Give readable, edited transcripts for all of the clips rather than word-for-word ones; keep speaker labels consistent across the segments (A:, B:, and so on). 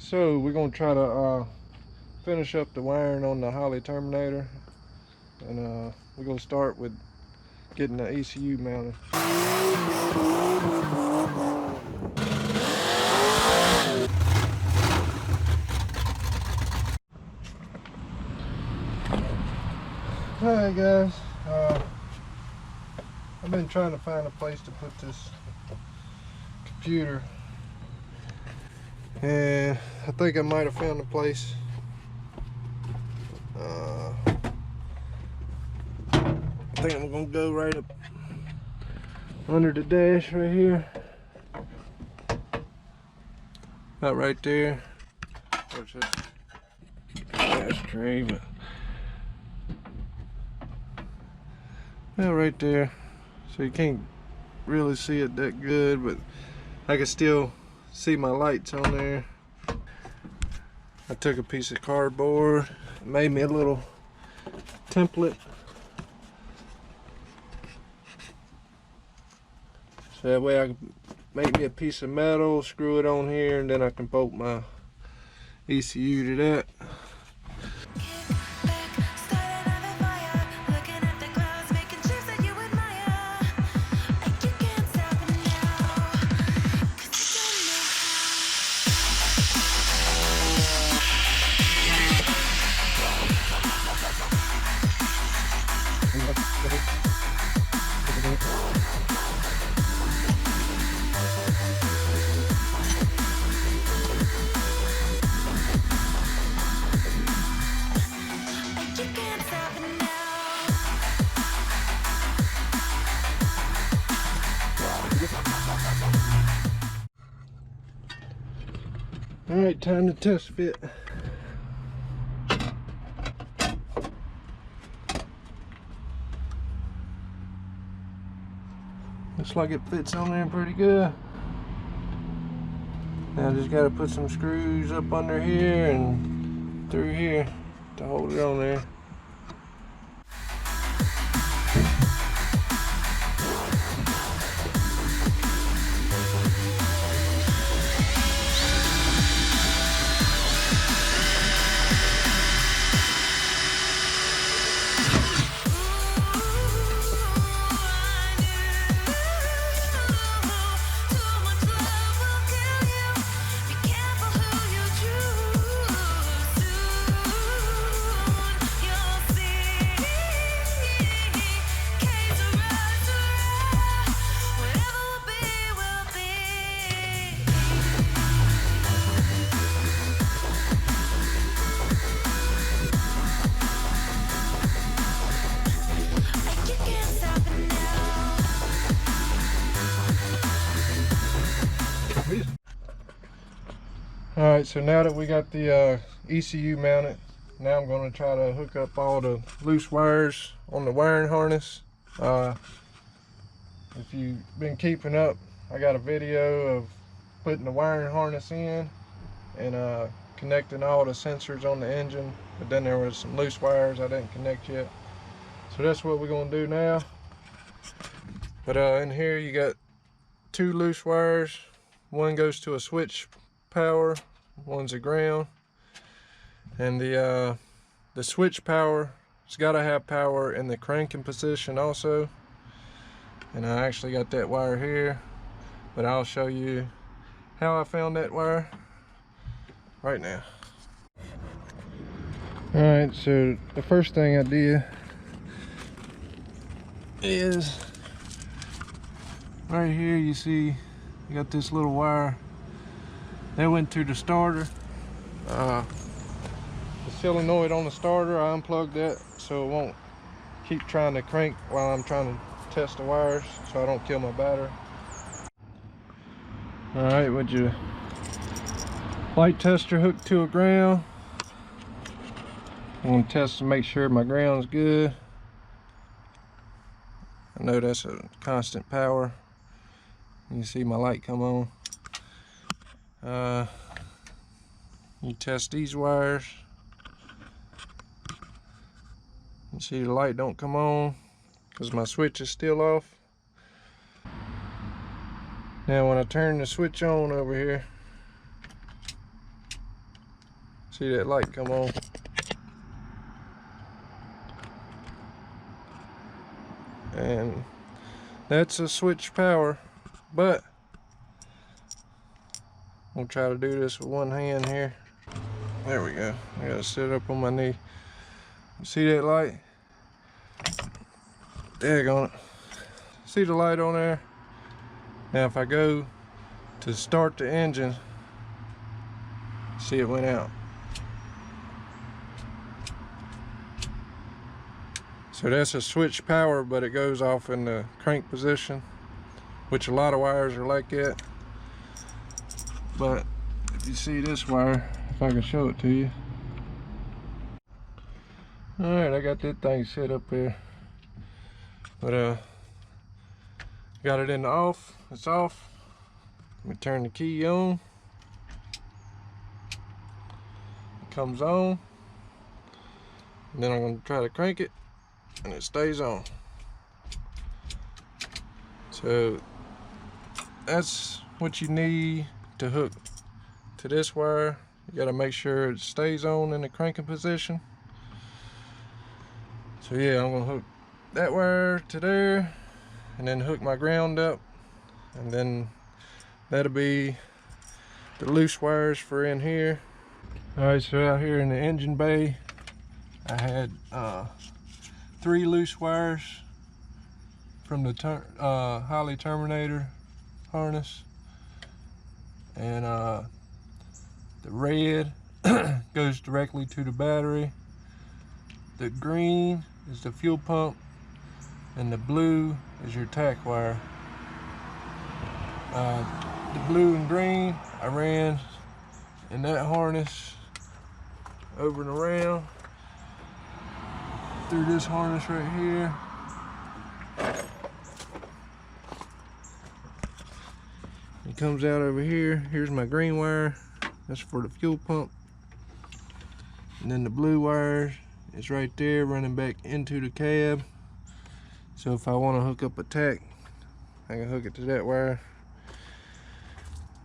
A: So we're gonna try to finish up the wiring on the Holley Terminator, and we're gonna start with getting the ECU mounted. Alright guys, I've been trying to find a place to put this computer, and I think I might have found a place. I think I'm gonna go right up under the dash right here, about right there. What's this? Dash tray, but yeah, right there. So you can't really see it that good, but I can still see my lights on there. I took a piece of cardboard, made me a little template. So that way I can make me a piece of metal, screw it on here, and then I can bolt my ECU to that. Alright, time to test fit. Looks like it fits on there pretty good. Now I just got to put some screws up under here and through here to hold it on there. Alright, so now that we got the ECU mounted, now I'm going to try to hook up all the loose wires on the wiring harness. If you've been keeping up, I got a video of putting the wiring harness in and connecting all the sensors on the engine, but then there was some loose wires I didn't connect yet. So that's what we're going to do now. But in here you got two loose wires. One goes to a switch power, one's a ground, and the switch power, it's got to have power in the cranking position also. And I actually got that wire here, but I'll show you how I found that wire right now. Alright, so the first thing I did is right here, you see you got this little wire that went to the starter. The solenoid on the starter, I unplugged that so it won't keep trying to crank while I'm trying to test the wires, so I don't kill my battery. Alright, with your light tester hooked to a ground, I'm going to test to make sure my ground's good. I know that's a constant power. You see my light come on. You test these wires. You see the light don't come on because my switch is still off. Now when I turn the switch on over here, See that light come on? And that's a switch power, but I'm gonna try to do this with one hand here. There we go. I gotta sit up on my knee. See that light? Daggone it. See the light on there? Now if I go to start the engine, see it went out. So that's a switch power, but it goes off in the crank position, which a lot of wires are like that. But if you see this wire, if I can show it to you. All right, I got that thing set up there. But got it in the off, it's off. Let me turn the key on. It comes on. And then I'm gonna try to crank it and it stays on. So that's what you need to hook to this wire. You gotta make sure it stays on in the cranking position. So yeah, I'm gonna hook that wire to there and then hook my ground up, and then that'll be the loose wires for in here. All right, so out here in the engine bay, I had 3 loose wires from the Holley Terminator harness, and the red goes directly to the battery, the green is the fuel pump, and the blue is your tack wire. The blue and green I ran in that harness over and around through this harness right here. It comes out over here. Here's my green wire, that's for the fuel pump, and then the blue wire is right there running back into the cab. So if I want to hook up a tack, I can hook it to that wire.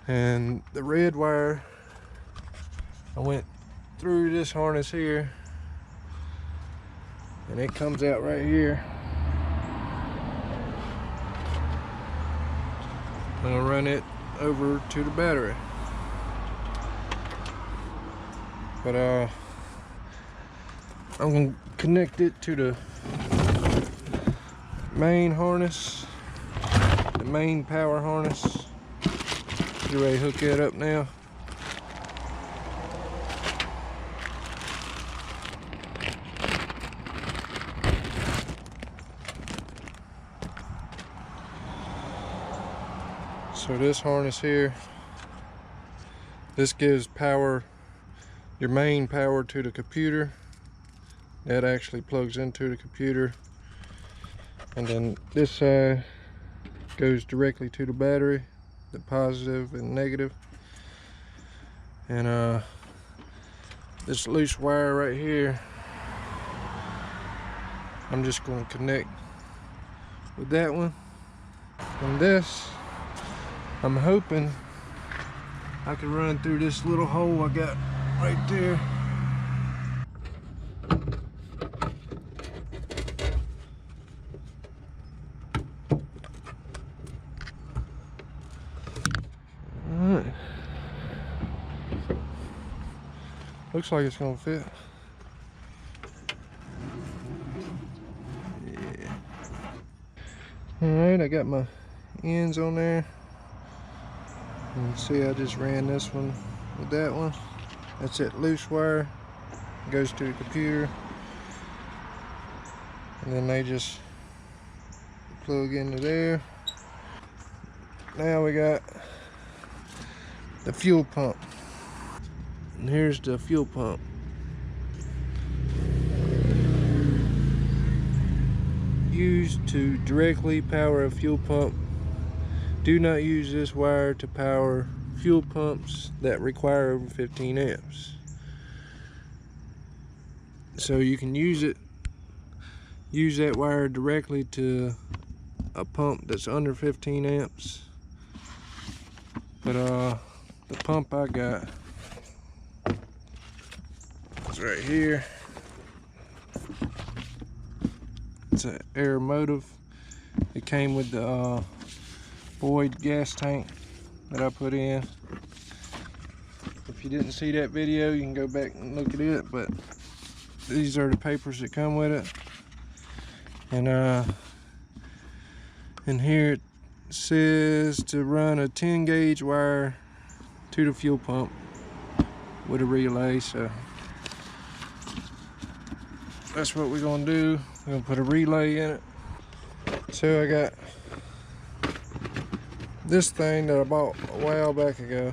A: And the red wire, I went through this harness here and it comes out right here. I'm gonna run it over to the battery. But I'm gonna connect it to the main harness, the main power harness. Get ready to hook that up now. So this harness here, this gives power, your main power to the computer. That actually plugs into the computer. And then this side goes directly to the battery, the positive and negative. And this loose wire right here, I'm just going to connect with that one. And this, I'm hoping I can run through this little hole I got right there. Alright. Looks like it's gonna fit. Yeah. Alright, I got my ends on there. And see, I just ran this one with that one. That's that loose wire. It goes to the computer. And then they just plug into there. Now we got the fuel pump. And here's the fuel pump. Used to directly power a fuel pump. Do not use this wire to power fuel pumps that require over 15 amps. So you can use that wire directly to a pump that's under 15 amps. But the pump I got right here. It's an Aeromotive. It came with the Boyd gas tank that I put in. If you didn't see that video, you can go back and look at it, but these are the papers that come with it. And in here it says to run a 10 gauge wire to the fuel pump with a relay. So that's what we're gonna do. We're gonna put a relay in it. So I got this thing that I bought a while back ago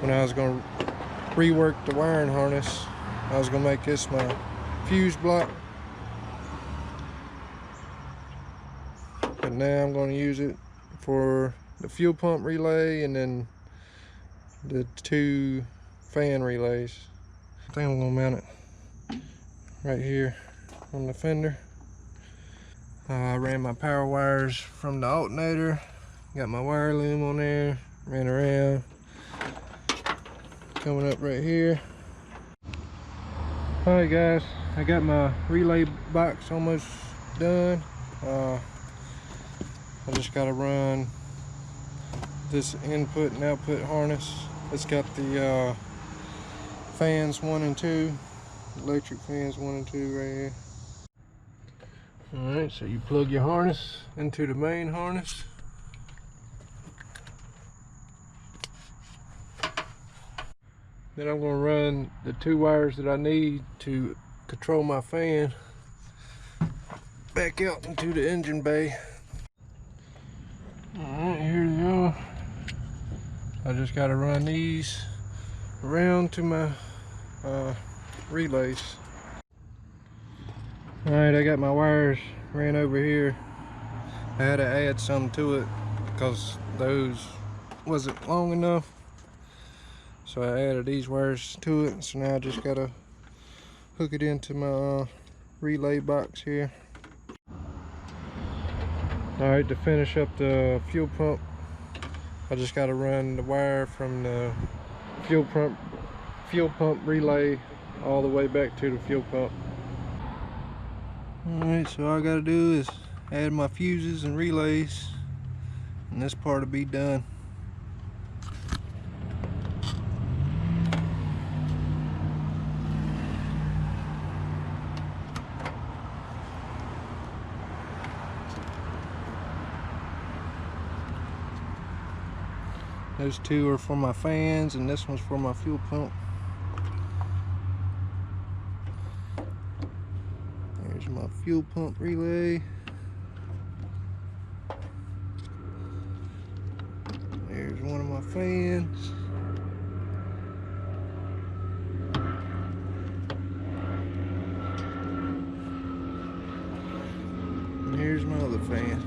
A: when I was gonna rework the wiring harness. I was gonna make this my fuse block, but now I'm gonna use it for the fuel pump relay and then the 2 fan relays. I think I'm gonna mount it right here on the fender. I ran my power wires from the alternator, got my wire loom on there, ran around, coming up right here. Alright guys, I got my relay box almost done. I just got to run this input and output harness. It's got the fans 1 and 2, electric fans 1 and 2 right here. Alright, so you plug your harness into the main harness. Then I'm going to run the 2 wires that I need to control my fan back out into the engine bay. Alright, here they are. I just got to run these around to my relays. Alright, I got my wires ran over here. I had to add some to it because those wasn't long enough. So I added these wires to it. So now I just gotta hook it into my relay box here. Alright, to finish up the fuel pump, I just gotta run the wire from the fuel pump relay all the way back to the fuel pump. Alright, so all I gotta do is add my fuses and relays, and this part will be done. Those 2 are for my fans and this one's for my fuel pump. There's my fuel pump relay. There's one of my fans. And here's my other fan.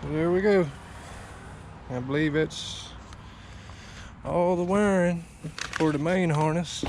A: So there we go. I believe it's all the wiring for the main harness.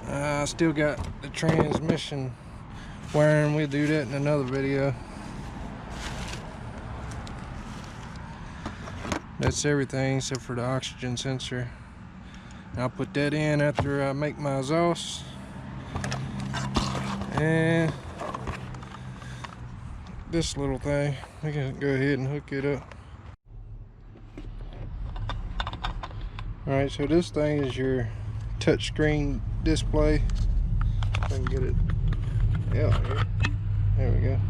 A: I still got the transmission wiring. We'll do that in another video. That's everything except for the oxygen sensor. I'll put that in after I make my exhaust. And this little thing, we can go ahead and hook it up. Alright, so this thing is your touchscreen display. If I can get it out here. There we go.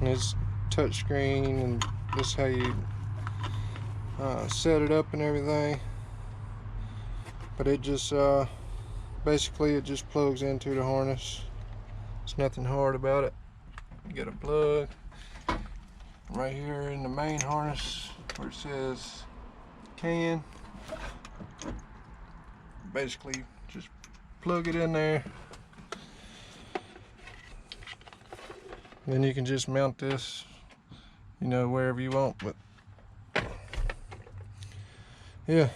A: And it's touchscreen, and this is how you set it up and everything. But it just basically it just plugs into the harness. It's nothing hard about it. You get a plug right here in the main harness where it says CAN. Basically just plug it in there. Then you can just mount this you know, wherever you want. But yeah,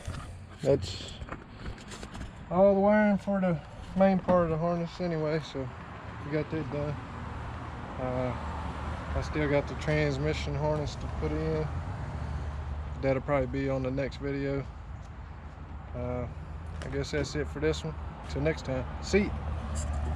A: that's all the wiring for the main part of the harness anyway, so we got that done. I still got the transmission harness to put in. That'll probably be on the next video. I guess that's it for this one. Till next time, see ya.